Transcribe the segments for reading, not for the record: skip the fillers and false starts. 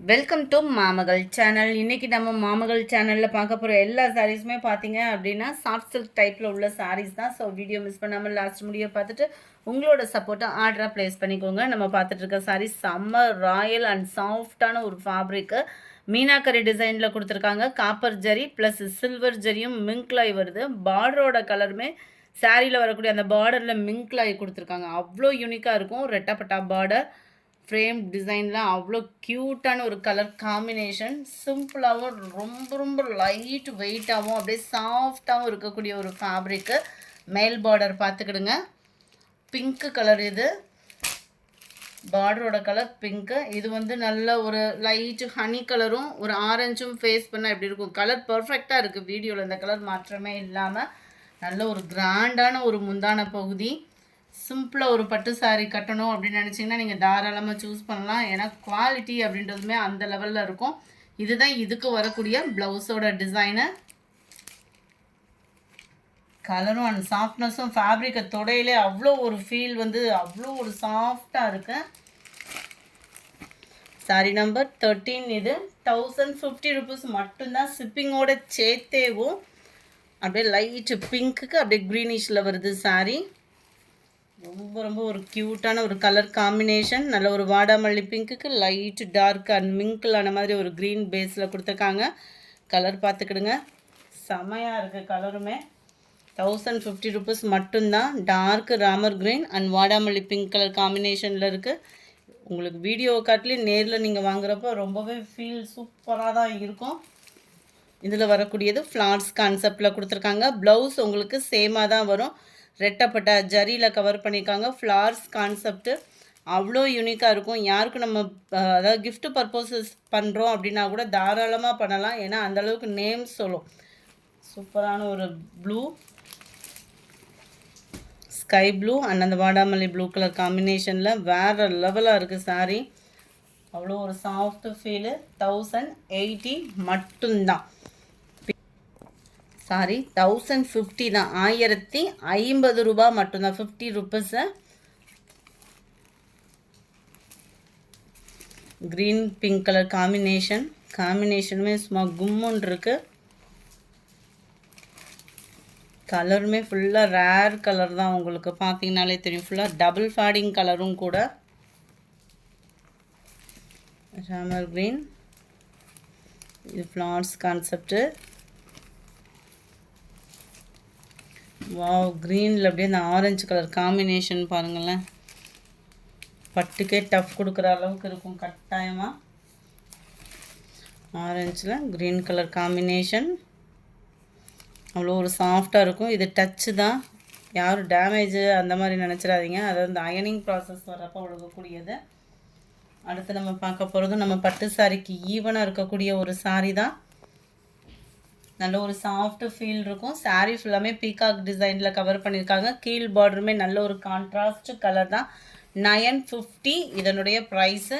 Welcome to மாமகள் channel. இன்றைக்கி நம்ம மாமகள் சேனலில் பார்க்க போகிற எல்லா சாரீஸுமே பார்த்தீங்க அப்படின்னா சாஃப்ட் சில்க் டைப்பில் உள்ள சாரீஸ் தான். ஸோ வீடியோ மிஸ் பண்ணாமல் லாஸ்ட் முடிய பார்த்துட்டு உங்களோட சப்போர்ட்டை ஆர்டராக ப்ளேஸ் பண்ணிக்கோங்க. நம்ம பார்த்துட்டு இருக்க சாரீஸ் செம்ம ராயல் அண்ட் சாஃப்டான ஒரு ஃபேப்ரிக்கு மீனாக்கரி டிசைனில் கொடுத்துருக்காங்க. காப்பர் ஜரி ப்ளஸ் சில்வர் ஜரியும் மிங்க்லாய் வருது. பார்டரோட கலருமே சாரியில் வரக்கூடிய அந்த பார்டரில் மிங்க்லாய் கொடுத்துருக்காங்க. அவ்வளோ யூனிக்காக இருக்கும். ரெட்டப்பட்டா பார்டர் ஃப்ரேம் டிசைன்லாம் அவ்வளோ க்யூட்டான ஒரு கலர் காம்பினேஷன். சிம்பிளாகவும் ரொம்ப லைட் வெயிட்டாகவும் அப்படியே சாஃப்டாகவும் இருக்கக்கூடிய ஒரு ஃபேப்ரிக்கு. மேல் பார்டர் பார்த்துக்கிடுங்க. பிங்க்கு கலர் இது. பார்டரோட கலர் பிங்க்கு. இது வந்து நல்ல ஒரு லைட்டு ஹனி கலரும் ஒரு ஆரஞ்சும் ஃபேஸ் பண்ணால் எப்படி இருக்கும். கலர் பர்ஃபெக்டாக இருக்குது வீடியோவில். இந்த கலர் மாற்றமே இல்லாமல் நல்ல ஒரு கிராண்டான ஒரு முந்தான பகுதி. சிம்பிளாக ஒரு பட்டு சாரீ கட்டணும் அப்படின்னு நினச்சிங்கன்னா நீங்கள் தாராளமாக சூஸ் பண்ணலாம். ஏன்னா குவாலிட்டி அப்படின்றதுமே அந்த லெவலில் இருக்கும். இதுதான் இதுக்கு வரக்கூடிய ப்ளவுஸோட டிசைனு. கலரும் அண்ட் சாஃப்ட்னஸும் ஃபேப்ரிக்கை தொடையிலே அவ்வளோ ஒரு ஃபீல் வந்து அவ்வளோ ஒரு சாஃப்டாக இருக்கு. சாரீ நம்பர் 13. இது 1050 ருபீஸ் மட்டும்தான். ஷிப்பிங்கோட சேர்த்தேவும் அப்படியே லைட்டு பிங்க்குக்கு அப்படியே க்ரீனிஷில் வருது சாரீ. ரொம்ப ஒரு க்யூட்டான ஒரு கலர் காம்பினேஷன். நல்ல ஒரு வாடாமல்லி பிங்க்குக்கு லைட் டார்க் அண்ட் மிங்கிளான மாதிரி ஒரு க்ரீன் பேஸில் கொடுத்துருக்காங்க. கலர் பார்த்துக்கிடுங்க. செமையாக இருக்குது கலருமே. 1050 ருபீஸ் மட்டும்தான். டார்க் ராமர் க்ரீன் அண்ட் வாடாமல்லி பிங்க் கலர் காம்பினேஷனில் இருக்குது. உங்களுக்கு வீடியோ காட்டிலே நேரில் நீங்கள் வாங்குறப்போ ரொம்பவே ஃபீல் சூப்பராக தான் இருக்கும். இதில் வரக்கூடியது ஃப்ளார்ஸ் கான்செப்டில் கொடுத்துருக்காங்க. ப்ளவுஸ் உங்களுக்கு சேமாக தான் வரும். ரெட்டப்பட்ட ஜரியில் கவர் பண்ணியிருக்காங்க. ஃப்ளார்ஸ் கான்செப்ட்டு அவ்வளோ யூனிக்காக இருக்கும். யாருக்கும் நம்ம அதாவது கிஃப்ட் பர்பஸஸ் பண்ணுறோம் அப்படின்னா கூட தாராளமாக பண்ணலாம். ஏன்னா அந்தளவுக்கு நேம் சொல்லும். சூப்பரான ஒரு ப்ளூ, ஸ்கை ப்ளூ அண்ட் அந்த வாடாமல்லி ப்ளூ கலர் காம்பினேஷனில் வேறு லெவலாக இருக்குது சாரீ. அவ்வளோ ஒரு சாஃப்ட் ஃபீலு. 1080 மட்டும்தான். சாரி 1050 தான். 1050 ரூபா மட்டும்தான். 50 ருபீஸு. க்ரீன் பிங்க் கலர் காம்பினேஷனுமே சும்மா கும்முன்னு இருக்கு. கலருமே ஃபுல்லாக ரேர் கலர் தான். உங்களுக்கு பார்த்தீங்கனாலே தெரியும். ஃபுல்லாக டபுள் ஃபேடிங் கலரும் கூட. ராமர் க்ரீன். இது ஃப்ளார்ஸ் கான்செப்ட்டு. வாவ், க்ரீனில் அப்படியே இந்த ஆரஞ்சு கலர் காம்பினேஷன் பாருங்களேன். பட்டுக்கே டஃப் கொடுக்குற அளவுக்கு இருக்கும் கட்டாயமாக. ஆரஞ்சில் க்ரீன் கலர் காம்பினேஷன் அவ்வளோ ஒரு சாஃப்டாக இருக்கும். இது டச்சு தான். யாரும் டேமேஜு அந்த மாதிரி நினச்சிடாதீங்க. அதாவது இந்த அயனிங் ப்ராசஸ் வரப்போ ஒழுகக்கூடியது. அடுத்து நம்ம பார்க்க போகிறது நம்ம பட்டு சாரிக்கு ஈவனாக இருக்கக்கூடிய ஒரு சாரீ தான். நல்ல ஒரு சாஃப்ட் ஃபீல் இருக்கும். சாரீ ஃபுல்லாமே பீகாக் டிசைனில் கவர் பண்ணியிருக்காங்க. கீழ் பார்டருமே நல்ல ஒரு கான்ட்ராஸ்ட் கலர் தான். 950 இதனுடைய price.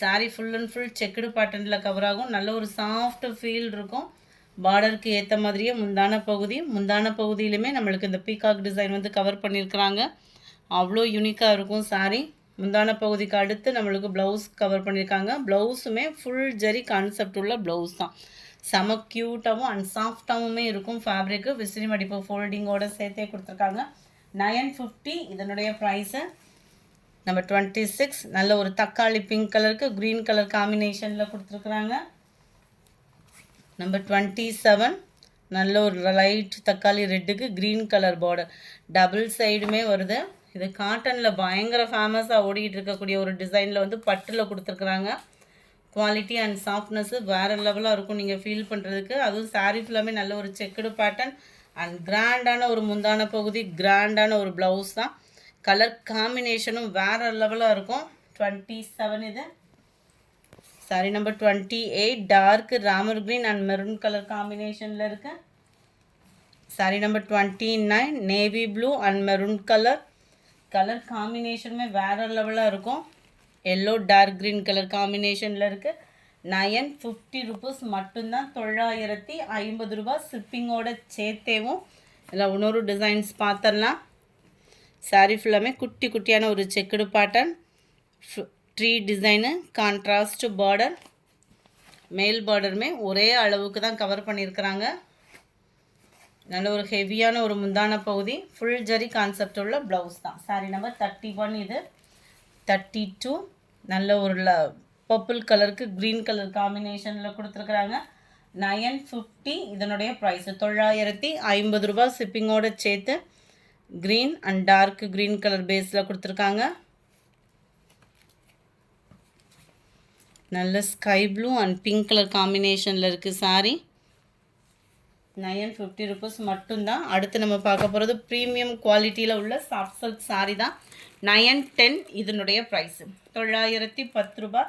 Sari full and full checked பேட்டர்னில் கவர் ஆகும். நல்ல ஒரு சாஃப்ட் ஃபீல் இருக்கும். பார்டருக்கு ஏற்ற மாதிரியே முந்தான பகுதியிலுமே நம்மளுக்கு இந்த பீகாக் டிசைன் வந்து கவர் பண்ணியிருக்கிறாங்க. அவ்வளோ யூனிக்காக இருக்கும் சாரீ. முந்தான பகுதிக்கு அடுத்து நம்மளுக்கு ப்ளவுஸ் கவர் பண்ணியிருக்காங்க. ப்ளவுஸுமே ஃபுல் ஜரி கான்செப்ட் உள்ள ப்ளவுஸ் தான். செம க்யூட்டாகவும் அண்ட் சாஃப்டாகவுமே இருக்கும் ஃபேப்ரிக்கு. விசிறி மடிப்பு ஃபோல்டிங்கோடு சேர்த்தே கொடுத்துருக்காங்க. 950 இதனுடைய ப்ரைஸு. நம்பர் 26 நல்ல ஒரு தக்காளி பிங்க் கலருக்கு க்ரீன் கலர் காம்பினேஷனில் கொடுத்துருக்குறாங்க. நம்பர் 27 நல்ல ஒரு லைட் தக்காளி ரெட்டுக்கு க்ரீன் கலர் பார்டர். டபுள் சைடுமே வருது. இது காட்டனில் பயங்கர ஃபேமஸாக ஓடிக்கிட்டு இருக்கக்கூடிய ஒரு டிசைனில் வந்து பட்டில் கொடுத்துருக்குறாங்க. குவாலிட்டி அண்ட் சாஃப்ட்னஸ்ஸு வேறு லெவலாக இருக்கும் நீங்கள் ஃபீல் பண்ணுறதுக்கு. அதுவும் சாரீ ஃபுல்லாமே நல்ல ஒரு செக்குடு பேட்டர்ன் அண்ட் கிராண்டான ஒரு முந்தான பகுதி, கிராண்டான ஒரு ப்ளவுஸ் தான். கலர் காம்பினேஷனும் வேறு லெவலாக இருக்கும். 27 இது. Sari number 28 dark Ramar green and maroon colour காம்பினேஷனில் இருக்குது. Sari number 29 navy blue and maroon colour. Colour காம்பினேஷனுமே வேறு லெவலாக இருக்கும். எல்லோ டார்க் க்ரீன் கலர் காம்பினேஷனில் இருக்குது. 950 ருபீஸ் மட்டும்தான். 950 ரூபா ஷிப்பிங்கோட சேர்த்தேவும். இல்லை இன்னொரு டிசைன்ஸ் பார்த்துடலாம். சாரீ ஃபுல்லாமே குட்டி குட்டியான ஒரு checked pattern, tree design, contrast border. மேல் பார்டருமே ஒரே அளவுக்கு தான் கவர் பண்ணியிருக்கிறாங்க. நல்ல ஒரு ஹெவியான ஒரு முந்தான பகுதி, ஃபுல் ஜரி கான்செப்ட் உள்ள ப்ளவுஸ் தான். Sorry number 31. இது 32. நல்ல ஒரு பர்பிள் கலருக்கு க்ரீன் கலர் காம்பினேஷனில் கொடுத்துருக்குறாங்க. 950 இதனுடைய ப்ரைஸு. 950 ரூபா ஷிப்பிங்கோடு சேர்த்து. Green and dark green colour பேஸில் கொடுத்துருக்காங்க. நல்ல sky blue and pink colour காம்பினேஷனில் இருக்குது சாரி. 950 ருபீஸ் மட்டும்தான். அடுத்து நம்ம பார்க்க போகிறது ப்ரீமியம் குவாலிட்டியில் உள்ள சாஃப்ட் சில்க் சாரி தான். 910 இதனுடைய ப்ரைஸு. 910 ரூபா.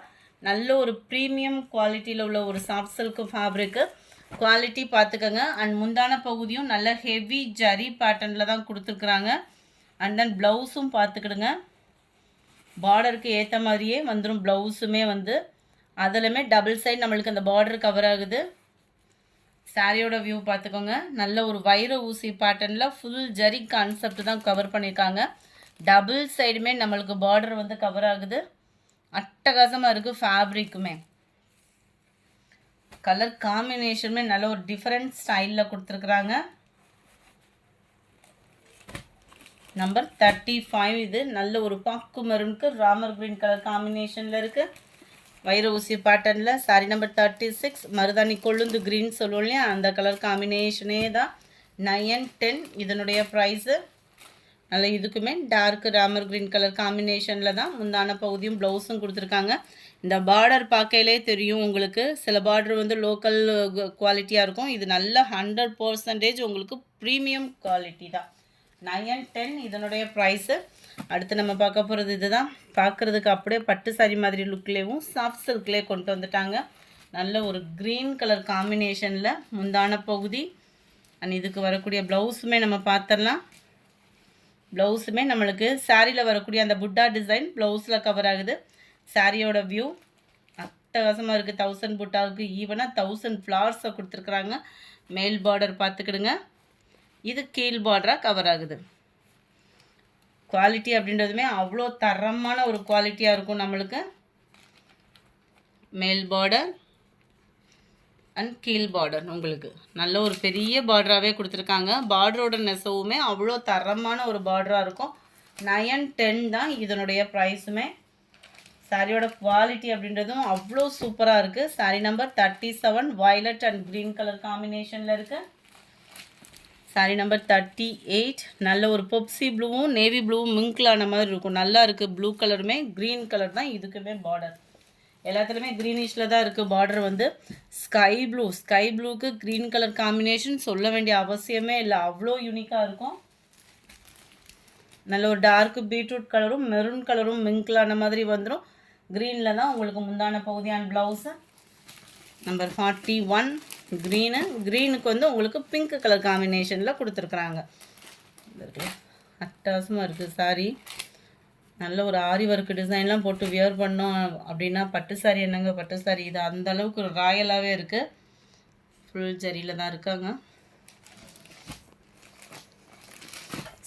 நல்ல ஒரு ப்ரீமியம் குவாலிட்டியில் உள்ள ஒரு சாஃப்ட் சில்க் ஃபேப்ரிக்கு. குவாலிட்டி பார்த்துக்கோங்க. அண்ட் முந்தான பகுதியும் நல்ல ஹெவி ஜரி பேட்டர்னில் தான் கொடுத்துருக்குறாங்க. அண்ட் தென் ப்ளவுஸும் பார்த்துக்கிடுங்க. பார்டருக்கு ஏற்ற மாதிரியே வந்துடும் ப்ளவுஸுமே வந்து. அதிலுமே டபுள் சைடு நம்மளுக்கு அந்த பார்டர் கவர் ஆகுது. சாரியோட வியூ பார்த்துக்கோங்க. நல்ல ஒரு வைர ஊசி பேட்டர்னில் ஃபுல் ஜரி கான்செப்ட் தான் கவர் பண்ணியிருக்காங்க. டபுள் சைடுமே நம்மளுக்கு பார்டர் வந்து கவர் ஆகுது. அட்டகாசமாக இருக்குது ஃபேப்ரிக்குமே. கலர் காம்பினேஷனுமே நல்ல ஒரு டிஃப்ரெண்ட் ஸ்டைலில் கொடுத்துருக்குறாங்க. நம்பர் 35. இது நல்ல ஒரு பாக்கு மெரூனுக்கு ராமர் க்ரீன் கலர் காம்பினேஷனில் இருக்குது. வைர ஊசி பேட்டர்னில். Sorry number 36. மருதாணி கொழுந்து க்ரீன் சொல்லுவோம் இல்லையா, அந்த கலர் காம்பினேஷனே தான். 910 இதனுடைய ப்ரைஸு. நல்ல இதுக்குமே டார்க் ராமர் க்ரீன் கலர் காம்பினேஷனில் தான் முந்தான பகுதியும் ப்ளவுஸும் கொடுத்துருக்காங்க. இந்த பார்டர் பார்க்கையிலே தெரியும் உங்களுக்கு. சில பார்டர் வந்து லோக்கல் குவாலிட்டியாக இருக்கும். இது நல்ல 100% உங்களுக்கு ப்ரீமியம் குவாலிட்டி தான். 910 இதனுடைய ப்ரைஸு. அடுத்து நம்ம பார்க்க போகிறது இது தான். பார்க்குறதுக்கு அப்படியே பட்டு சாரி மாதிரி லுக்லேயும் சாஃப்ட் சில்க்லேயே கொண்டு வந்துட்டாங்க. நல்ல ஒரு க்ரீன் கலர் காம்பினேஷனில் முந்தான பகுதி. அண்ட் இதுக்கு வரக்கூடிய ப்ளவுஸுமே நம்ம பார்த்துடலாம். ப்ளவுஸுமே நம்மளுக்கு சாரியில் வரக்கூடிய அந்த புட்டா டிசைன் ப்ளவுஸில் கவர் ஆகுது. சாரியோட வியூ அட்டகாசமாக இருக்குது. 1000 புட்டாவுக்கு ஈவனாக 1000 ஃப்ளார்ஸை கொடுத்துருக்குறாங்க. மேல் பார்டர் பார்த்துக்கிடுங்க. இது கீழ் பார்டராக கவர் ஆகுது. குவாலிட்டி அப்படின்றதுமே அவ்வளோ தரமான ஒரு குவாலிட்டியாக இருக்கும் நம்மளுக்கு. மேல் பார்டர் அண்ட் கீழ் பார்டர் உங்களுக்கு நல்ல ஒரு பெரிய பார்டராகவே கொடுத்துருக்காங்க. பார்டரோட நெசவுமே அவ்வளோ தரமான ஒரு பார்டராக இருக்கும். 910 தான் இதனுடைய ப்ரைஸுமே. சாரியோட குவாலிட்டி அப்படின்றதும் அவ்வளோ சூப்பராக இருக்குது. Sorry number 37. Violet and green colour காம்பினேஷனில் இருக்குது. Sorry number 38. நல்ல ஒரு பொப்சி ப்ளூவும் நேவி ப்ளூவும் மிங்க்லான மாதிரி இருக்கும். நல்லா இருக்குது. ப்ளூ கலருமே க்ரீன் கலர் தான் இதுக்குமே பார்டர். எல்லாத்துலேயுமே க்ரீனிஷில் தான் இருக்குது பார்டர் வந்து. ஸ்கை ப்ளூக்கு க்ரீன் கலர் காம்பினேஷன் சொல்ல வேண்டிய அவசியமே இல்லை. அவ்வளோ யூனிக்காக இருக்கும். நல்ல ஒரு டார்க் பீட்ரூட் கலரும் மெரூன் கலரும் மிங்க்லான மாதிரி வந்துடும். க்ரீனில் தான் உங்களுக்கு முந்தான பகுதியான ப்ளவுஸு. நம்பர் 41. க்ரீனுக்கு வந்து உங்களுக்கு பிங்க் கலர் காம்பினேஷனில் கொடுத்துருக்குறாங்க. அட்டகாசமாக இருக்குது சாரி. நல்ல ஒரு ஆரி ஒர்க் டிசைன்லாம் போட்டு வியர் பண்ணோம் அப்படின்னா பட்டு சாரி என்னங்க பட்டு சாரி. இது அந்த அளவுக்கு ஒரு ராயலாகவே இருக்குது. ஃபுல் ஜரியில் தான் இருக்காங்க.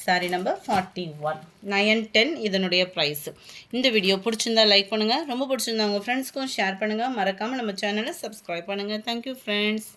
Sorry number 41. 910 இதனுடைய ப்ரைஸு. இந்த வீடியோ பிடிச்சிருந்தா லைக் பண்ணுங்கள். ரொம்ப பிடிச்சிருந்தா உங்கள் ஃப்ரெண்ட்ஸ்க்கும் ஷேர் பண்ணுங்கள். மறக்காமல் நம்ம சேனலை சப்ஸ்கிரைப் பண்ணுங்கள். Thank you friends.